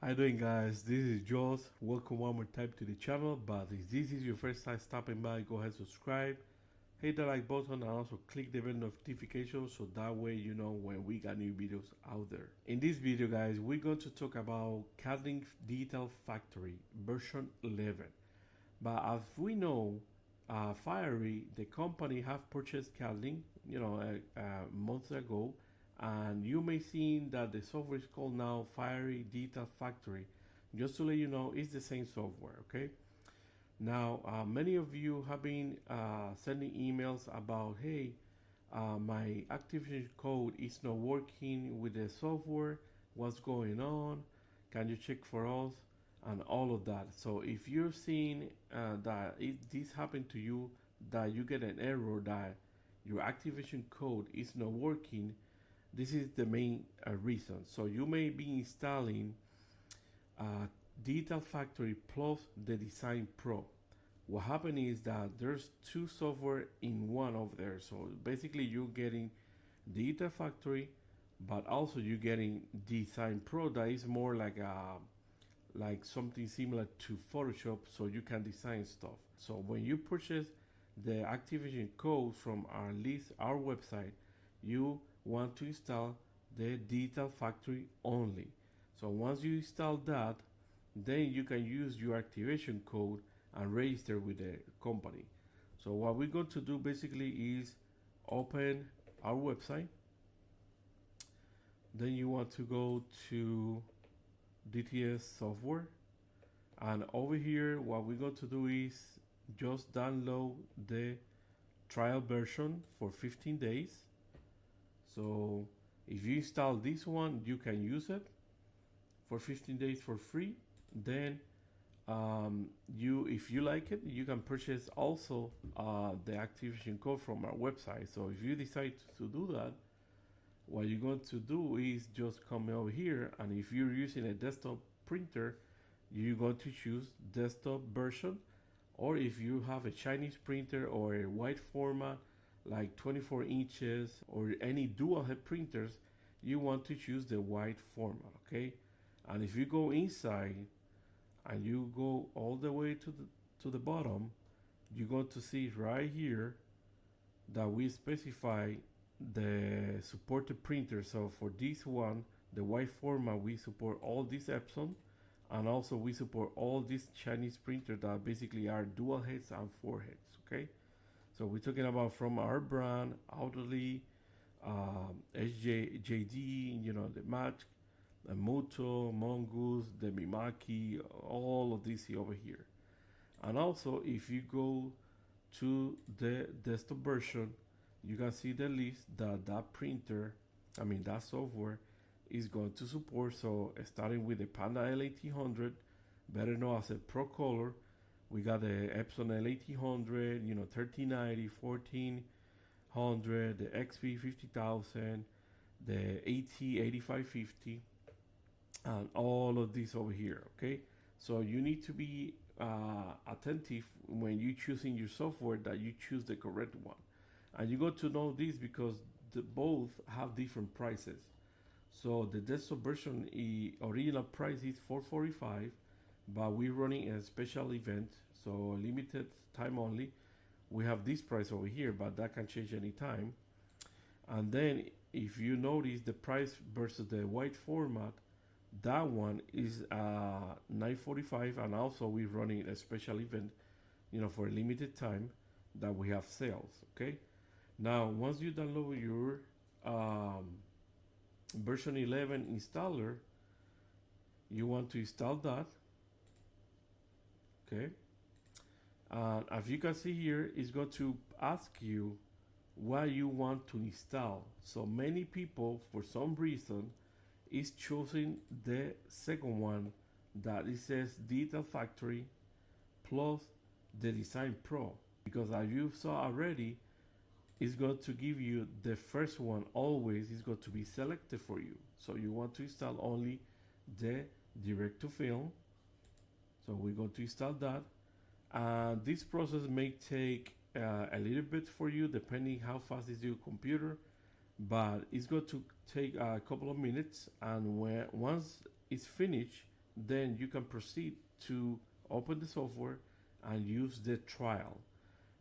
How you doing, guys? This is Joss. Welcome one more time to the channel. But if this is your first time stopping by, go ahead and subscribe, hit the like button, and also click the bell notification so that way you know when we got new videos out there. In this video, guys, we're going to talk about Cadlink Digital Factory version 11. But as we know, Fiery, the company, have purchased Cadlink, months ago, and you may see that the software is called now Fiery Digital Factory. Just to let you know, it's the same software. Okay. Now, many of you have been sending emails about, hey, my activation code is not working with the software. What's going on? Can you check for us? And all of that. So if you're seeing this happened to you, that you get an error that your activation code is not working, this is the main reason. So you may be installing Digital Factory plus the Design Pro. What happened is that there's two software in one over there. So basically you're getting Digital Factory, but also you're getting Design Pro that is more like something similar to Photoshop, so you can design stuff. So when you purchase the activation code from our website, you want to install the Digital Factory only. So once you install that, then you can use your activation code and register with the company. So what we're going to do basically is open our website. Then you want to go to DTF software, and over here what we're going to do is just download the trial version for 15 days. So if you install this one, you can use it for 15 days for free. Then if you like it, you can purchase also the activation code from our website. So if you decide to do that, what you're going to do is just come over here, and if you're using a desktop printer, you're going to choose desktop version, or if you have a Chinese printer or a wide format like 24 inches or any dual head printers, you want to choose the wide format. Okay. And if you go inside and you go all the way to the bottom, you're going to see right here that we specify the supported printer. So for this one, the wide format, we support all these Epson, and also we support all these Chinese printers that basically are dual heads and four heads. Okay, so we're talking about from our brand, Autoly, SJD, the Match, the Muto, Mongoose, the Mimaki, all of these over here. And also, if you go to the desktop version, you can see the list that printer, that software is going to support. So starting with the Panda L1800, better known as a Pro Color, we got the Epson L1800, 1390, 1400, the XP 50000, the AT8550, and all of these over here. Okay, so you need to be attentive when you choosing your software that you choose the correct one. And you got to know this because both have different prices. So the desktop version original price is $445, but we're running a special event, so limited time only. We have this price over here, but that can change anytime. And then if you notice the price versus the wide format, that one is $945, and also we're running a special event, for a limited time that we have sales. Okay. Now, once you download your version 11 installer, you want to install that. Okay. As you can see here, it's going to ask you what you want to install. So many people, for some reason, is choosing the second one that it says Digital Factory plus the Design Pro, because as you saw already, it's going to give you the first one always is going to be selected for you. So you want to install only the direct to film. So we're going to install that. This process may take a little bit for you depending how fast is your computer, but it's going to take a couple of minutes, and once it's finished, then you can proceed to open the software and use the trial.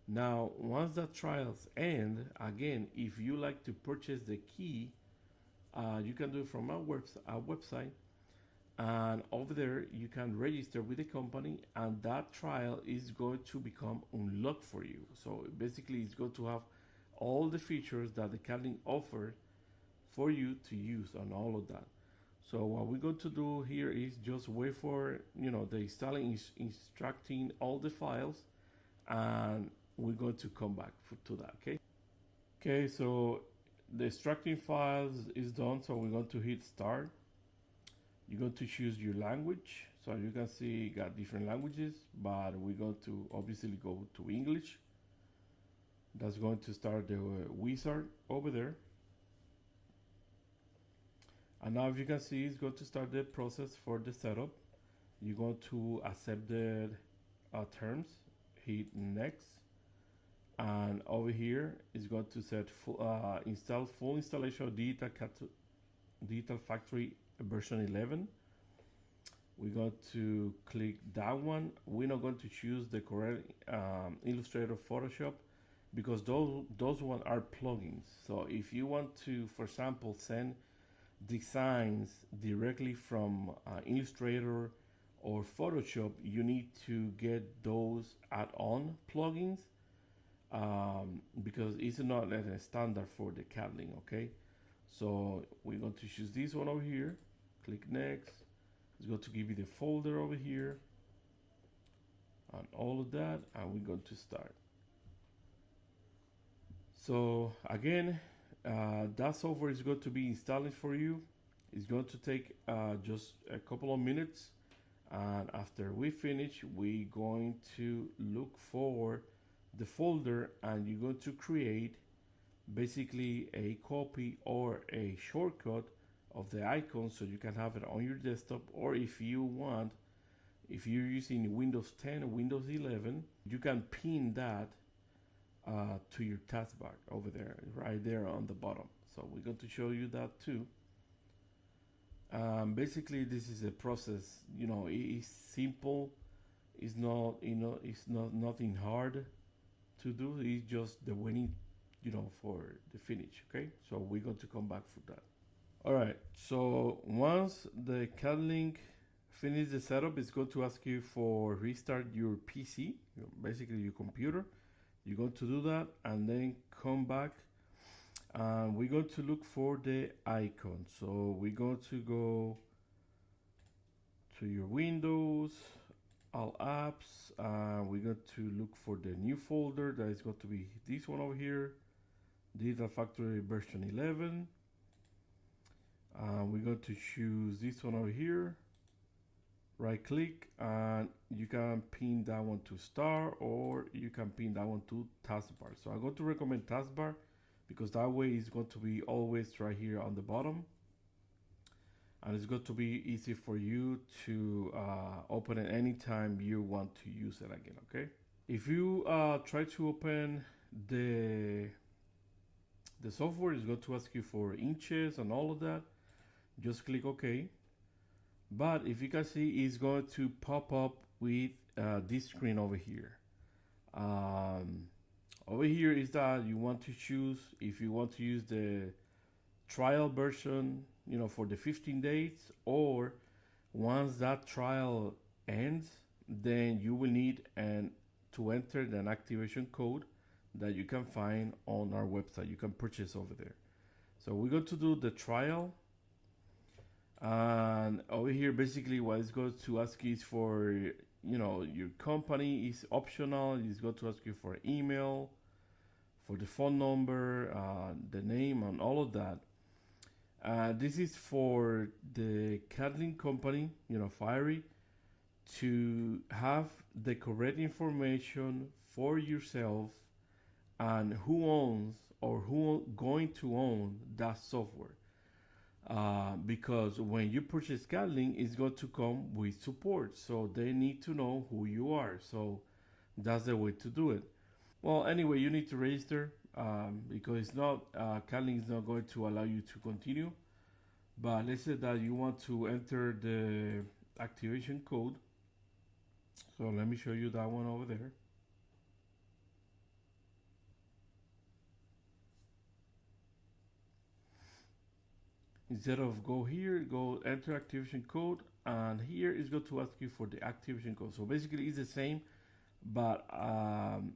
Now, once that trials end, again, if you like to purchase the key, you can do it from our website, and over there you can register with the company, and that trial is going to become unlocked for you. So basically, it's going to have all the features that the Cadlink offers for you to use on all of that. So what we're going to do here is just wait for the installing is instructing all the files, and we're going to come back to that. Okay, so the extracting files is done, so we're going to hit start. You're going to choose your language. So you can see you got different languages, but we're going to obviously go to English. That's going to start the wizard over there. And now, if you can see, it's going to start the process for the setup. You're going to accept the terms, hit next, and over here is going to set install full installation of Digital Factory version 11. We're going to click that one. We're not going to choose the correct Illustrator, Photoshop, because those ones are plugins. So if you want to, for example, send designs directly from Illustrator or Photoshop, you need to get those add-on plugins, because it's not a standard for the Cadlink. Okay, so we're going to choose this one over here, click next. It's going to give you the folder over here and all of that, and we're going to start. So again, that software is going to be installing for you. It's going to take just a couple of minutes, and after we finish, we're going to look for the folder, and you're going to create basically a copy or a shortcut of the icon, so you can have it on your desktop, or if you want, if you're using Windows 10 or Windows 11, you can pin that to your taskbar over there, right there on the bottom. So we're going to show you that too. Basically, this is a process. It's simple. It's not, it's not nothing hard to do. It's just the waiting, for the finish. Okay, so we're going to come back for that. All right. So once the Cadlink finish the setup, it's going to ask you for restart your PC, basically your computer. You're going to do that and then come back, and we're going to look for the icon. So we're going to go to your Windows, all apps, and we're going to look for the new folder that is going to be this one over here, Digital Factory version 11. We're going to choose this one over here, right click, and you can pin that one to star, or you can pin that one to taskbar. So I'm going to recommend taskbar, because that way it's going to be always right here on the bottom, and it's going to be easy for you to open it anytime you want to use it again. Okay, if you try to open the software, it's going to ask you for inches and all of that. Just click OK. But if you can see, it's going to pop up with this screen over here. Over here is that you want to choose if you want to use the trial version, for the 15 days, or once that trial ends, then you will need to enter an activation code that you can find on our website. You can purchase over there. So we're going to do the trial. And over here, basically what it's going to ask is for, your company is optional. It's going to ask you for email, for the phone number, the name, and all of that. This is for the Cadlink company, Fiery, to have the correct information for yourself and who owns or who going to own that software. Because when you purchase Cadlink, it's going to come with support, so they need to know who you are. So that's the way to do it. Well, anyway, you need to register, because it's not Cadlink is not going to allow you to continue. But let's say that you want to enter the activation code. So let me show you that one over there. Instead of go here, go enter activation code, and here is going to ask you for the activation code. So basically it's the same, but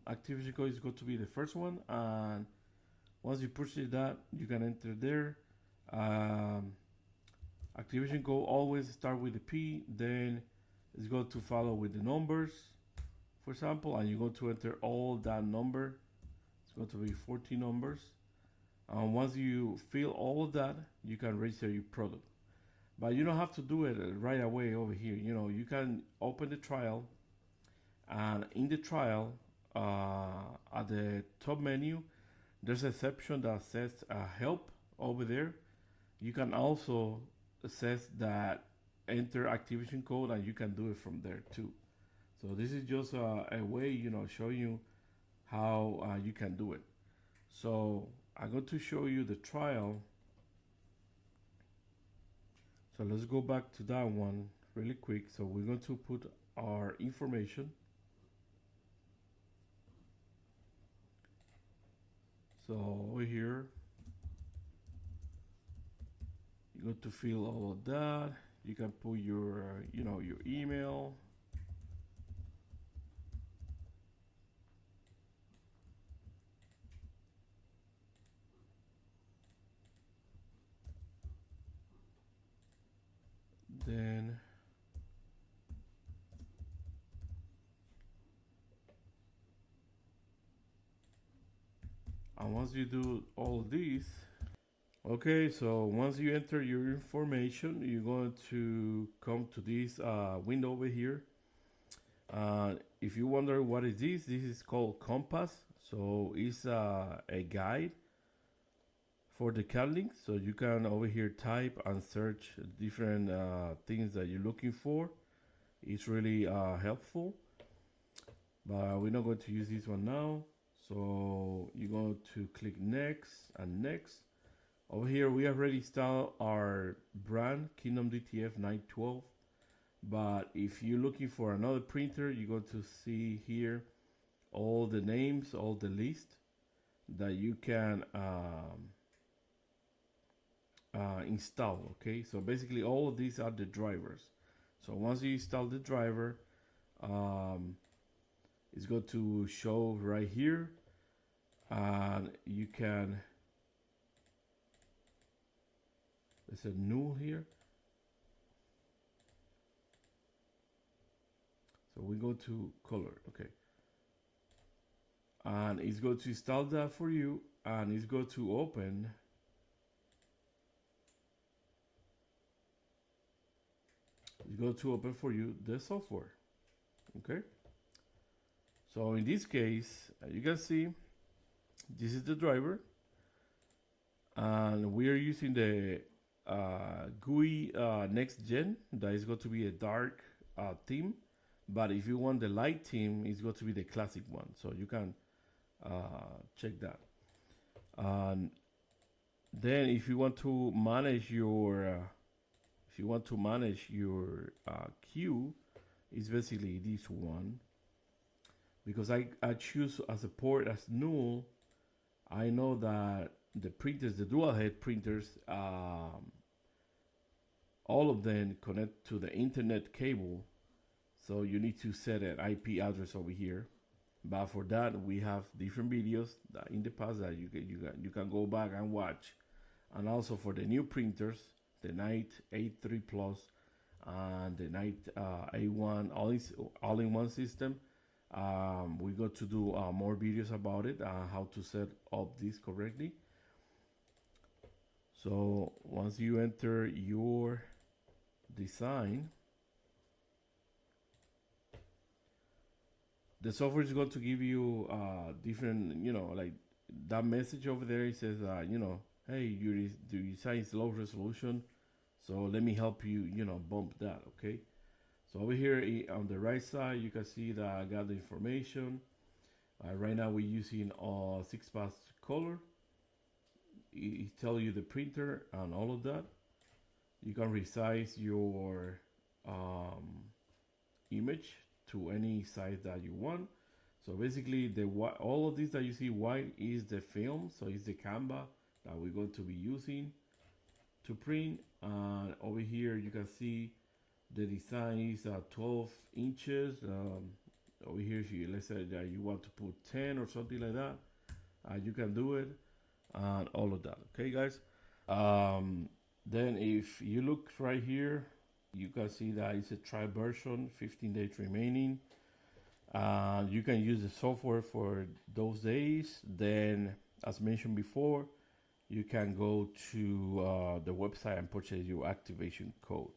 activation code is going to be the first one, and once you push that, you can enter there. Activation code always start with the P, then it's going to follow with the numbers, for example, and you're going to enter all that number. It's going to be 14 numbers. Once you fill all of that, you can register your product. But you don't have to do it right away over here. You know, you can open the trial, and in the trial, at the top menu, there's a section that says help over there. You can also says that enter activation code, and you can do it from there too. So this is just a way, you know, show you how you can do it. So I'm going to show you the trial. So let's go back to that one really quick. So we're going to put our information. So over here, you're going to fill all of that. You can put your, you know, your email. Then and once you do all this, okay, so once you enter your information, you're going to come to this window over here. If you wonder what is this is called Compass. So it's a guide for the Cadlink. So you can over here type and search different things that you're looking for. It's really helpful, but we're not going to use this one now. So you're going to click next and next. Over here we already installed our brand Kingdom DTF 912, but if you're looking for another printer, you're going to see here all the names, all the list that you can install. Okay, so basically all of these are the drivers. So once you install the driver, it's going to show right here, and you can, there's a null here. So we go to color, okay, and it's going to install that for you, and it's going to open for you the software. Okay, so in this case, you can see this is the driver, and we are using the GUI next gen. That is going to be a dark theme, but if you want the light theme, it's going to be the classic one. So you can check that. And then if you want to manage your queue, it's basically this one. Because I choose as a port as null, I know that the printers, the dual head printers, all of them connect to the internet cable. So you need to set an IP address over here. But for that, we have different videos that in the past that you can go back and watch. And also for the new printers, the Night A3 Plus and the Night A1 all-in-one system, we got to do more videos about it, how to set up this correctly. So once you enter your design, the software is going to give you different, you know, like that message over there. It says, you know, hey, your design is low resolution, so let me help you, you know, bump that. Okay, so over here on the right side, you can see that I got the information. Right now we're using 6-pass color. It tells you the printer and all of that. You can resize your image to any size that you want. So basically, all of this that you see white is the film, so it's the Canva that we're going to be using to print. And over here, you can see the design is 12 inches. Over here, let's say that you want to put 10 or something like that, you can do it, and all of that. Okay, guys. Then if you look right here, you can see that it's a trial version, 15 days remaining. You can use the software for those days. Then, as mentioned before, you can go to the website and purchase your activation code.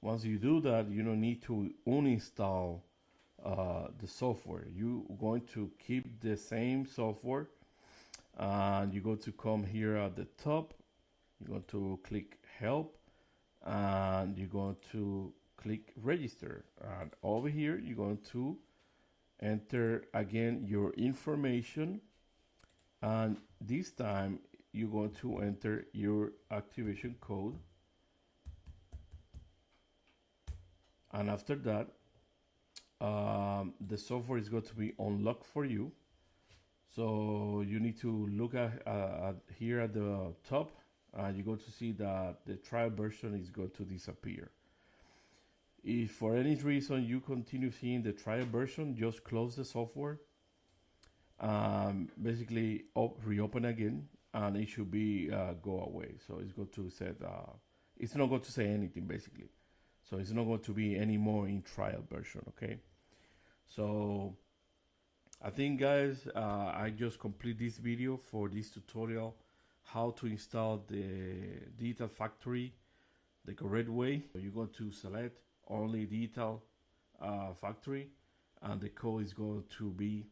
Once you do that, you don't need to uninstall the software. You're going to keep the same software, and you're going to come here at the top. You're going to click help, and you're going to click register. And over here, you're going to enter again your information, and this time you're going to enter your activation code. And after that, the software is going to be unlocked for you. So you need to look at here at the top, and you're going to see that the trial version is going to disappear. If for any reason you continue seeing the trial version, just close the software, basically reopen again, and it should be go away. So it's going to say it's not going to say anything basically. So it's not going to be any more in trial version. Okay. So I think, guys, I just complete this video for this tutorial, how to install the Digital Factory the correct way. So you're going to select only Digital Factory, and the code is going to be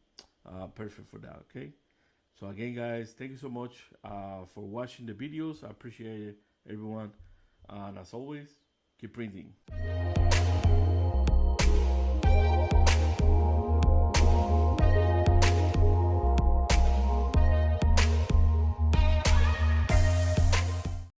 perfect for that. Okay. So again, guys, thank you so much for watching the videos. I appreciate it, everyone. And as always, keep printing.